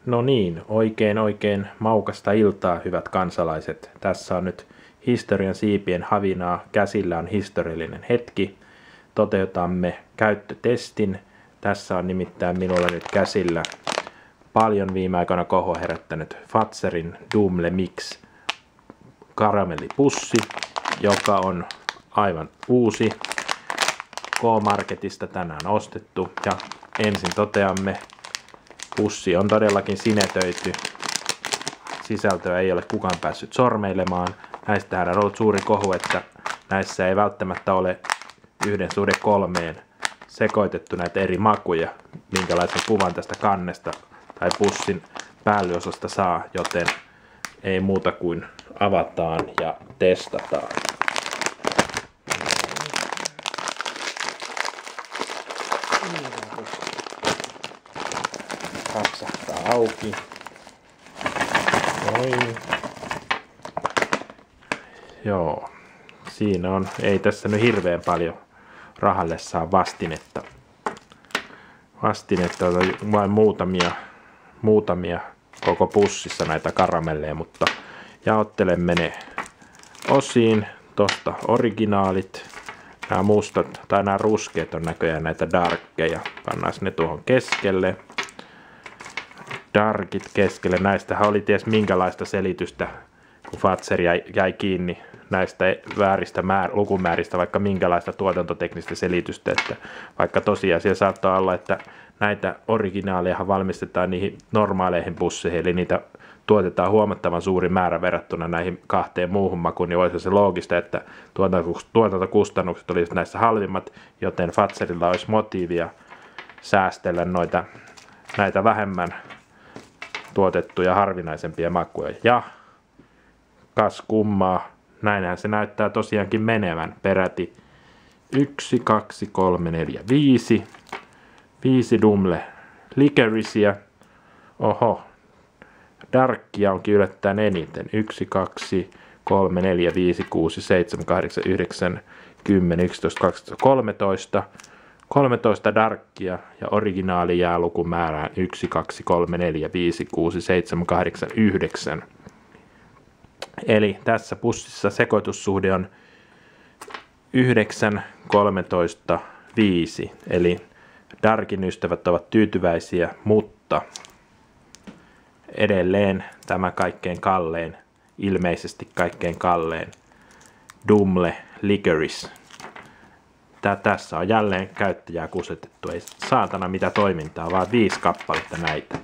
No niin, oikein maukasta iltaa, hyvät kansalaiset. Tässä on nyt historian siipien havinaa. Käsillä on historiallinen hetki. Toteutamme käyttötestin. Tässä on nimittäin minulla nyt käsillä paljon viime aikoina kohua herättänyt Fazerin Dumle Mix karamellipussi, joka on aivan uusi. K-Marketista tänään ostettu. Ja ensin toteamme, pussi on todellakin sinetöity. Sisältöä ei ole kukaan päässyt sormeilemaan. Näistähän on ollut suuri kohu, että näissä ei välttämättä ole 1:3 sekoitettu näitä eri makuja, minkälaisen kuvan tästä kannesta tai pussin päällyosasta saa, joten ei muuta kuin avataan ja testataan. Kapsahtaa auki. Noin. Joo. Siinä on. Ei tässä nyt hirveän paljon rahalle saa vastinetta. Vastinetta on vain muutamia koko pussissa näitä karamelleja, mutta jaottelemme ne osiin. Tosta originaalit. Nämä mustat tai nämä ruskeat on näköjään näitä darkkeja. Pannaan ne tuohon keskelle. Darkit keskelle. Näistähän oli ties minkälaista selitystä, kun Fazer jäi kiinni näistä vääristä lukumääristä, vaikka minkälaista tuotantoteknistä selitystä. Että vaikka tosiasia saattaa olla, että näitä originaaleja valmistetaan niihin normaaleihin pusseihin, eli niitä tuotetaan huomattavan suuri määrä verrattuna näihin kahteen muuhun makuun, niin olisi se loogista, että tuotantokustannukset olisivat näissä halvimmat, joten Fazerilla olisi motiivia säästellä näitä vähemmän tuotettuja harvinaisempia makuja. Ja kas kummaa, näinhän se näyttää tosiaankin menevän peräti 1, 2, 3, 4, 5. 5 Dumle Liquoricea. Oho, darkkia onkin yllättäen eniten. 1, 2, 3, 4, 5, 6, 7, 8, 9, 10, 11, 12, 13. 13 darkkia ja originaali jää lukumäärään 1, 2, 3, 4, 5, 6, 7, 8, 9. Eli tässä pussissa sekoitussuhde on 9, 13, 5. Eli darkin ystävät ovat tyytyväisiä, mutta edelleen tämä kaikkein kallein, ilmeisesti kaikkein kallein Dumle Licorice. Tässä on jälleen käyttäjää kusetettu. Ei saatana mitä toimintaa, vaan 5 kappaletta näitä.